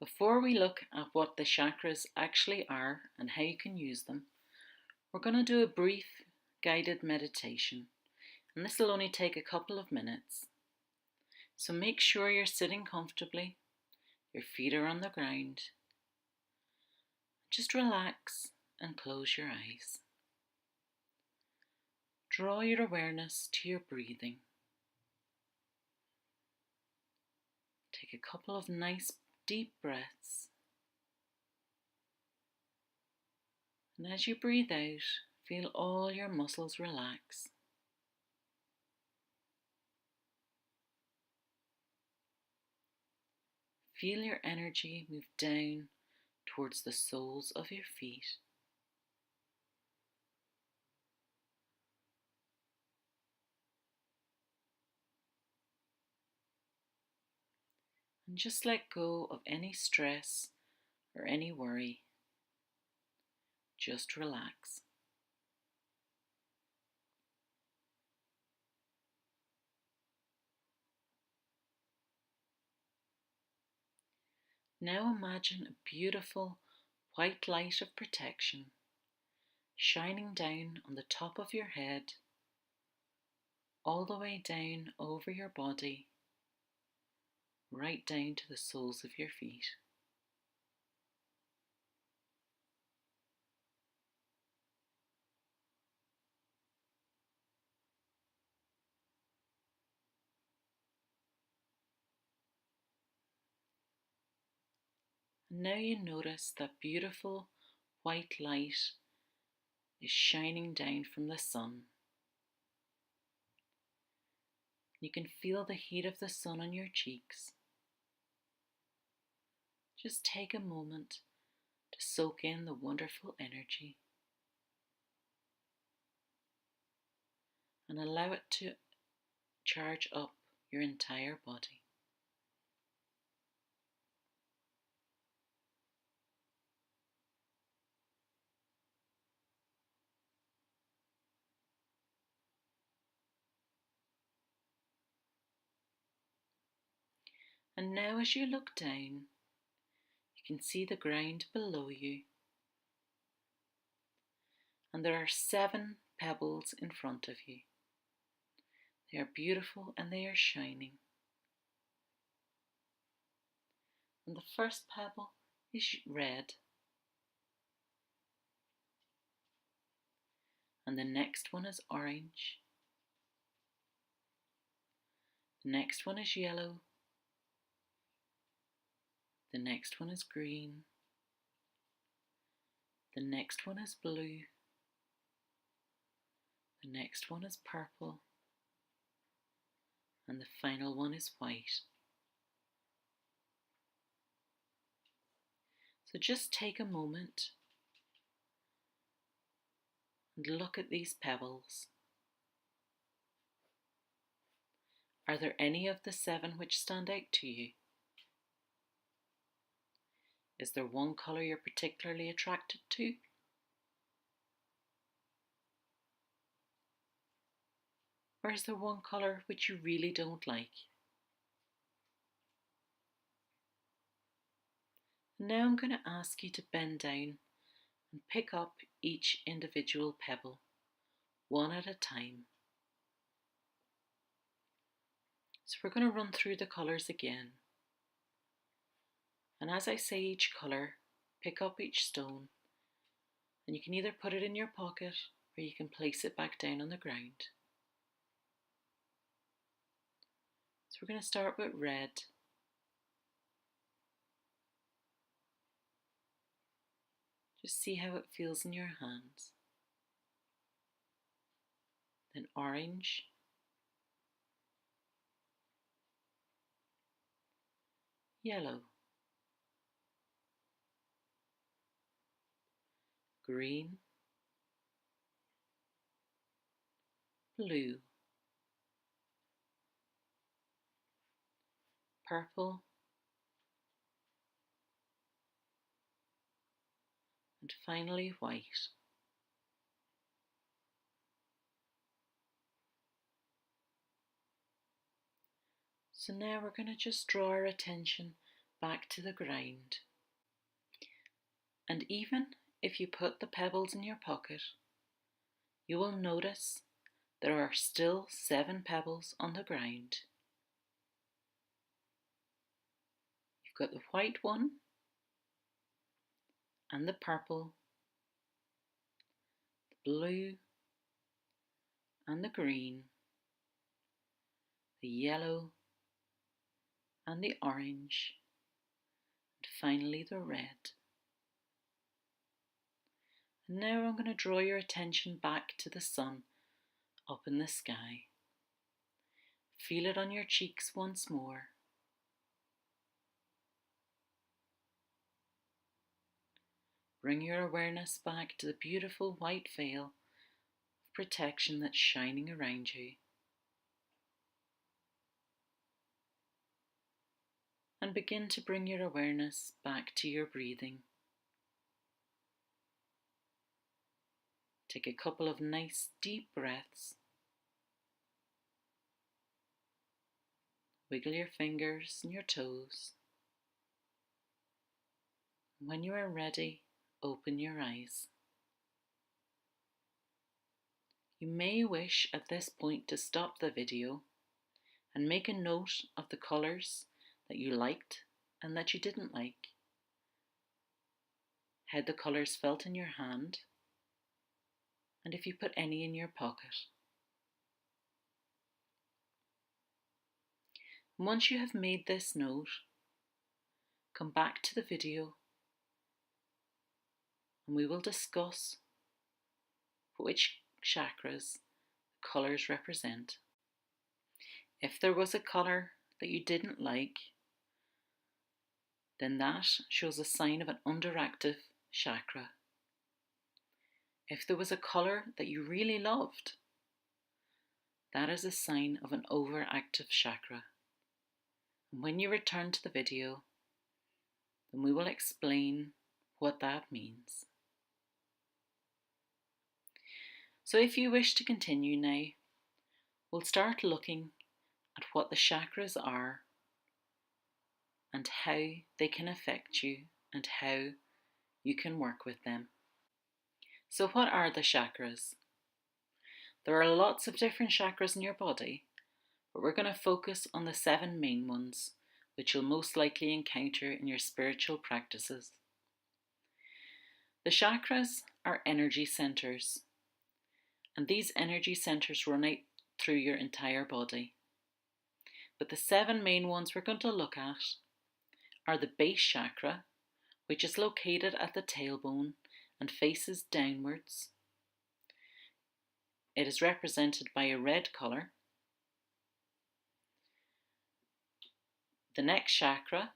Before we look at what the chakras actually are and how you can use them, we're going to do a brief guided meditation, and this will only take a couple of minutes. So make sure you're sitting comfortably, your feet are on the ground. Just relax and close your eyes. Draw your awareness to your breathing. Take a couple of nice deep breaths. And as you breathe out, feel all your muscles relax. Feel your energy move down towards the soles of your feet. And just let go of any stress or any worry. Just relax. Now imagine a beautiful white light of protection shining down on the top of your head, all the way down over your body, right down to the soles of your feet. And now you notice that beautiful white light is shining down from the sun. You can feel the heat of the sun on your cheeks. Just take a moment to soak in the wonderful energy and allow it to charge up your entire body. And now as you look down, you can see the ground below you, and there are 7 pebbles in front of you. They are beautiful and they are shining. And the first pebble is red, and the next one is orange, the next one is yellow, the next one is green, the next one is blue, the next one is purple, and the final one is white. So just take a moment and look at these pebbles. Are there any of the 7 which stand out to you? Is there one colour you're particularly attracted to? Or is there one colour which you really don't like? Now I'm going to ask you to bend down and pick up each individual pebble, one at a time. So we're going to run through the colours again. And as I say each colour, pick up each stone, and you can either put it in your pocket or you can place it back down on the ground. So we're going to start with red. Just see how it feels in your hands. Then orange, yellow, green, blue, purple, and finally white. So now we're going to just draw our attention back to the ground. And even if you put the pebbles in your pocket, you will notice there are still 7 pebbles on the ground. You've got the white one, and the purple, the blue, and the green, the yellow, and the orange, and finally the red. And now I'm going to draw your attention back to the sun up in the sky. Feel it on your cheeks once more. Bring your awareness back to the beautiful white veil of protection that's shining around you. And begin to bring your awareness back to your breathing. Take a couple of nice deep breaths. Wiggle your fingers and your toes. When you are ready, open your eyes. You may wish at this point to stop the video and make a note of the colours that you liked and that you didn't like, how the colours felt in your hand, and if you put any in your pocket. Once you have made this note, come back to the video and we will discuss which chakras the colours represent. If there was a colour that you didn't like, then that shows a sign of an underactive chakra. If there was a colour that you really loved, that is a sign of an overactive chakra. And when you return to the video, then we will explain what that means. So if you wish to continue now, we'll start looking at what the chakras are and how they can affect you and how you can work with them. So what are the chakras? There are lots of different chakras in your body, but we're going to focus on the 7 main ones, which you'll most likely encounter in your spiritual practices. The chakras are energy centres, and these energy centres run out through your entire body. But the 7 main ones we're going to look at are the base chakra, which is located at the tailbone and faces downwards. It is represented by a red colour. The next chakra,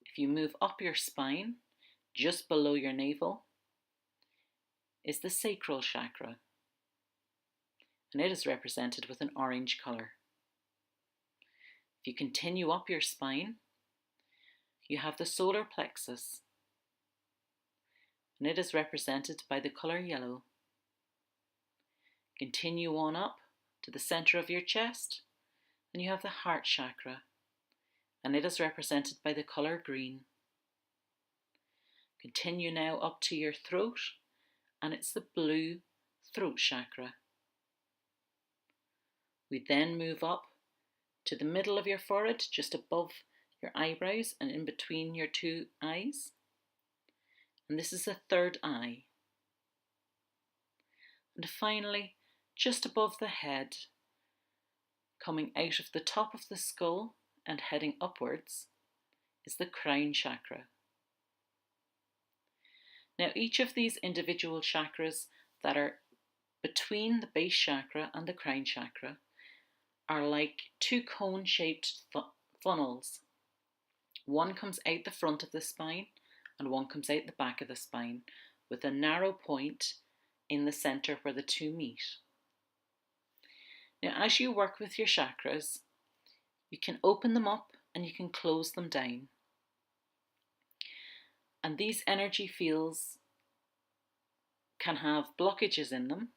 if you move up your spine, just below your navel, is the sacral chakra, and it is represented with an orange colour. If you continue up your spine, you have the solar plexus, and it is represented by the colour yellow. Continue on up to the centre of your chest, and you have the heart chakra, and it is represented by the colour green. Continue now up to your throat, and it's the blue throat chakra. We then move up to the middle of your forehead, just above your eyebrows and in between your 2 eyes. And this is the third eye. And finally, just above the head, coming out of the top of the skull and heading upwards, is the crown chakra. Now each of these individual chakras that are between the base chakra and the crown chakra are like 2 cone-shaped funnels. One comes out the front of the spine and one comes out the back of the spine, with a narrow point in the centre where the 2 meet. Now as you work with your chakras, you can open them up and you can close them down. And these energy fields can have blockages in them,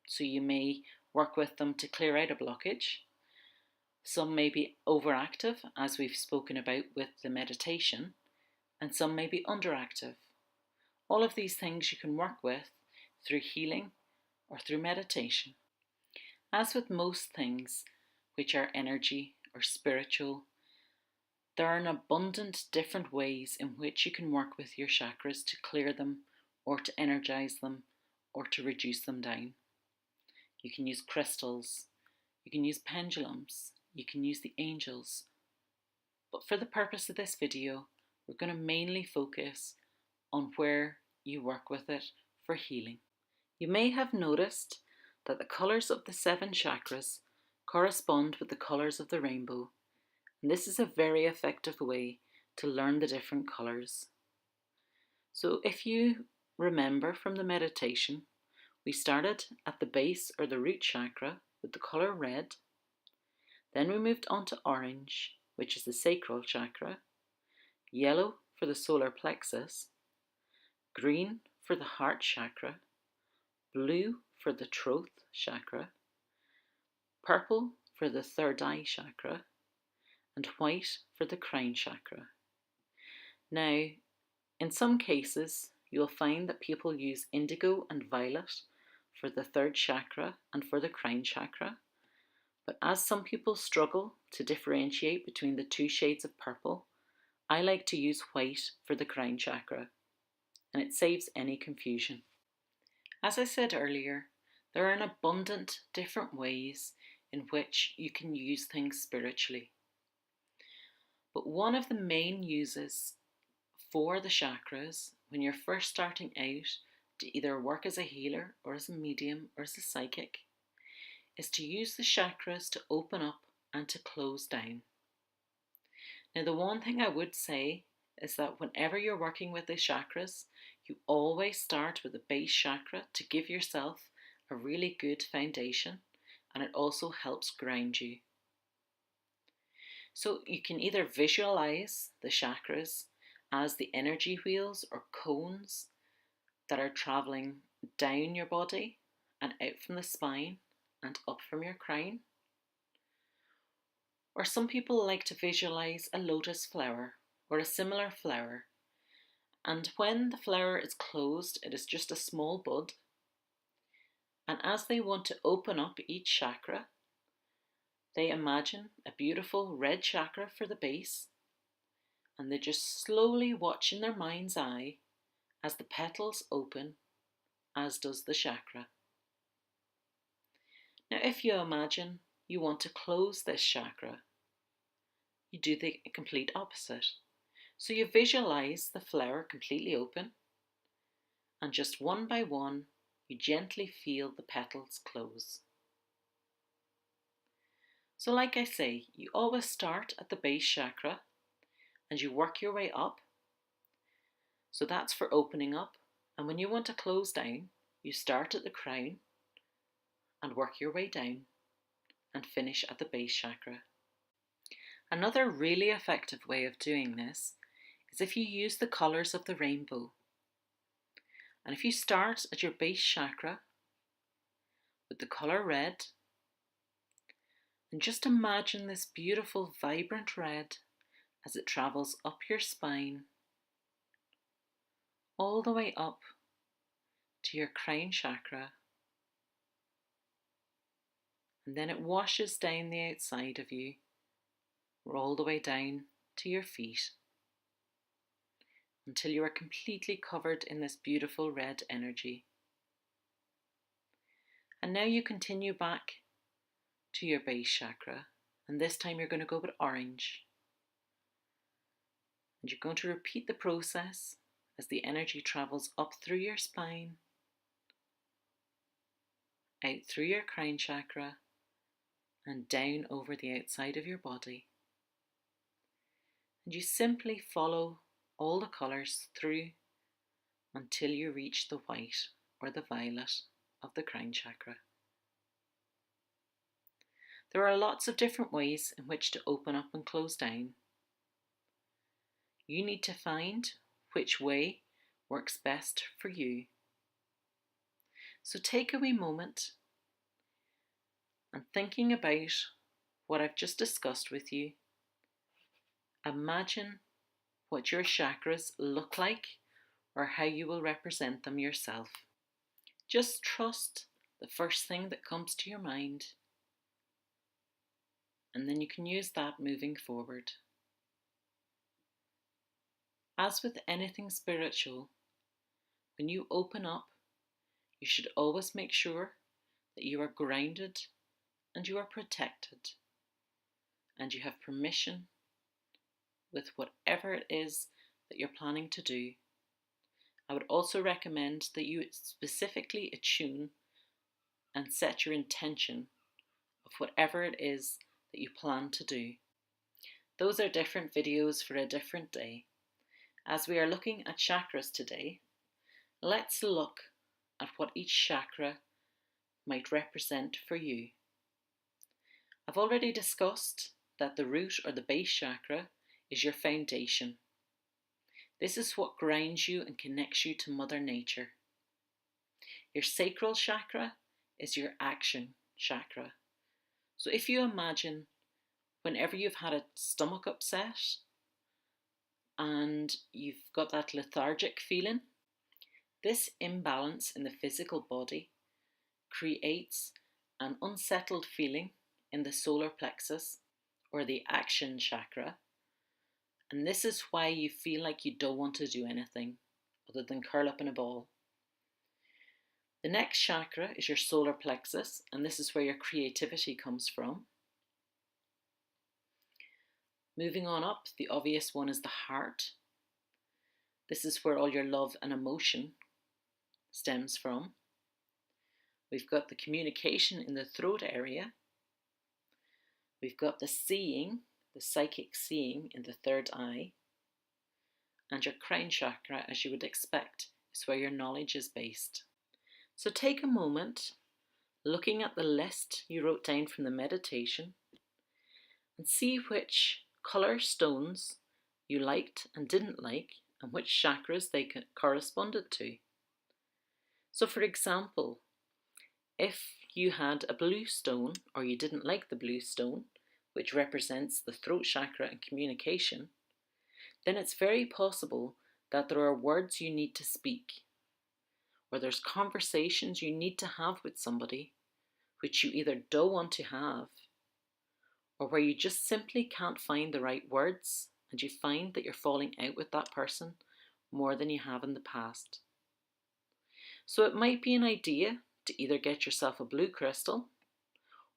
so you may work with them to clear out a blockage. Some may be overactive, as we've spoken about with the meditation, and some may be underactive. All of these things you can work with through healing or through meditation. As with most things which are energy or spiritual, there are an abundant different ways in which you can work with your chakras to clear them or to energize them or to reduce them down. You can use crystals, you can use pendulums, you can use the angels. But for the purpose of this video, we're going to mainly focus on where you work with it for healing. You may have noticed that the colours of the 7 chakras correspond with the colours of the rainbow, and this is a very effective way to learn the different colours. So if you remember from the meditation, we started at the base or the root chakra with the colour red, then we moved on to orange, which is the sacral chakra, yellow for the solar plexus, green for the heart chakra, blue for the throat chakra, purple for the third eye chakra, and white for the crown chakra. Now, in some cases, you'll find that people use indigo and violet for the third chakra and for the crown chakra. But as some people struggle to differentiate between the 2 shades of purple, I like to use white for the crown chakra, and it saves any confusion. As I said earlier, there are an abundant different ways in which you can use things spiritually. But one of the main uses for the chakras when you're first starting out to either work as a healer or as a medium or as a psychic is to use the chakras to open up and to close down. Now, the one thing I would say is that whenever you're working with the chakras, you always start with the base chakra to give yourself a really good foundation, and it also helps ground you. So you can either visualize the chakras as the energy wheels or cones that are traveling down your body and out from the spine and up from your crown. Or some people like to visualize a lotus flower or a similar flower, and when the flower is closed, it is just a small bud, and as they want to open up each chakra, they imagine a beautiful red chakra for the base, and they just slowly watch in their mind's eye as the petals open, as does the chakra. Now, if you imagine you want to close this chakra, you do the complete opposite. So you visualize the flower completely open, and just one by one, you gently feel the petals close. So like I say, you always start at the base chakra and you work your way up. So that's for opening up. And when you want to close down, you start at the crown and work your way down and finish at the base chakra. Another really effective way of doing this is if you use the colours of the rainbow. And if you start at your base chakra with the colour red, and just imagine this beautiful vibrant red as it travels up your spine, all the way up to your crown chakra, and then it washes down the outside of you, all the way down to your feet, until you are completely covered in this beautiful red energy. And now you continue back to your base chakra, and this time you're going to go with orange. And you're going to repeat the process as the energy travels up through your spine, out through your crown chakra, and down over the outside of your body. And you simply follow all the colours through until you reach the white or the violet of the crown chakra. There are lots of different ways in which to open up and close down. You need to find which way works best for you. So take a wee moment and thinking about what I've just discussed with you, imagine what your chakras look like or how you will represent them yourself. Just trust the first thing that comes to your mind, and then you can use that moving forward. As with anything spiritual, when you open up, you should always make sure that you are grounded and you are protected and you have permission with whatever it is that you're planning to do. I would also recommend that you specifically attune and set your intention of whatever it is that you plan to do. Those are different videos for a different day. As we are looking at chakras today, let's look at what each chakra might represent for you. I've already discussed that the root or the base chakra is your foundation. This is what grounds you and connects you to Mother Nature. Your sacral chakra is your action chakra. So if you imagine whenever you've had a stomach upset and you've got that lethargic feeling, this imbalance in the physical body creates an unsettled feeling in the solar plexus or the action chakra, and this is why you feel like you don't want to do anything other than curl up in a ball. The next chakra is your solar plexus, and this is where your creativity comes from. Moving on up, the obvious one is the heart. This is where all your love and emotion stems from. We've got the communication in the throat area. We've got the seeing, the psychic seeing in the third eye. And your crown chakra, as you would expect, is where your knowledge is based. So take a moment, looking at the list you wrote down from the meditation, and see which colour stones you liked and didn't like, and which chakras they corresponded to. So for example, if you had a blue stone, or you didn't like the blue stone, which represents the throat chakra and communication, then it's very possible that there are words you need to speak, or there's conversations you need to have with somebody which you either don't want to have, or where you just simply can't find the right words and you find that you're falling out with that person more than you have in the past. So it might be an idea to either get yourself a blue crystal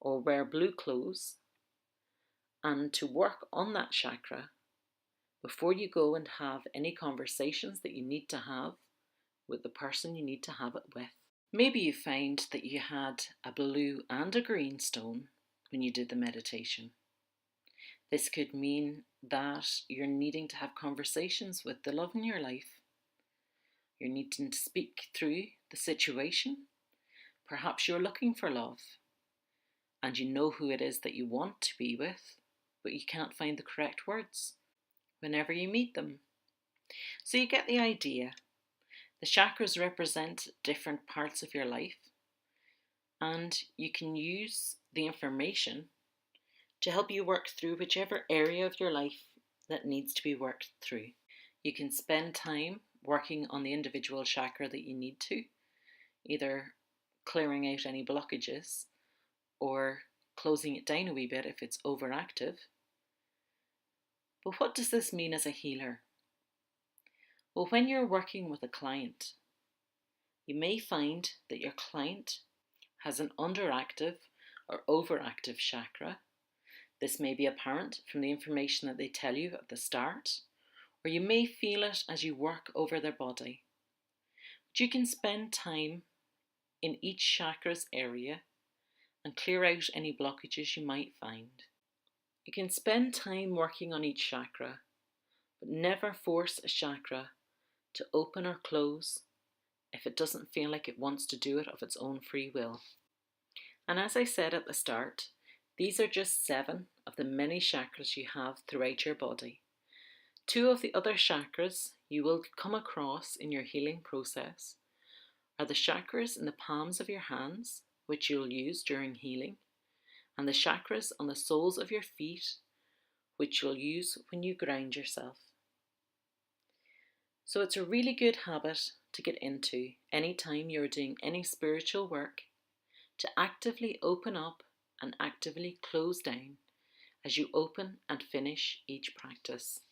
or wear blue clothes and to work on that chakra before you go and have any conversations that you need to have with the person you need to have it with. Maybe you find that you had a blue and a green stone when you did the meditation. This could mean that you're needing to have conversations with the love in your life. You're needing to speak through the situation. Perhaps you're looking for love and you know who it is that you want to be with, but you can't find the correct words whenever you meet them. So you get the idea. The chakras represent different parts of your life, and you can use the information to help you work through whichever area of your life that needs to be worked through. You can spend time working on the individual chakra that you need to, either clearing out any blockages or closing it down a wee bit if it's overactive. But what does this mean as a healer? Well, when you're working with a client, you may find that your client has an underactive or overactive chakra. This may be apparent from the information that they tell you at the start, or you may feel it as you work over their body. But you can spend time in each chakra's area and clear out any blockages you might find. You can spend time working on each chakra, but never force a chakra to open or close if it doesn't feel like it wants to do it of its own free will. And as I said at the start, these are just 7 of the many chakras you have throughout your body. 2 of the other chakras you will come across in your healing process are the chakras in the palms of your hands, which you'll use during healing, and the chakras on the soles of your feet, which you'll use when you ground yourself. So it's a really good habit to get into anytime you're doing any spiritual work, to actively open up and actively close down as you open and finish each practice.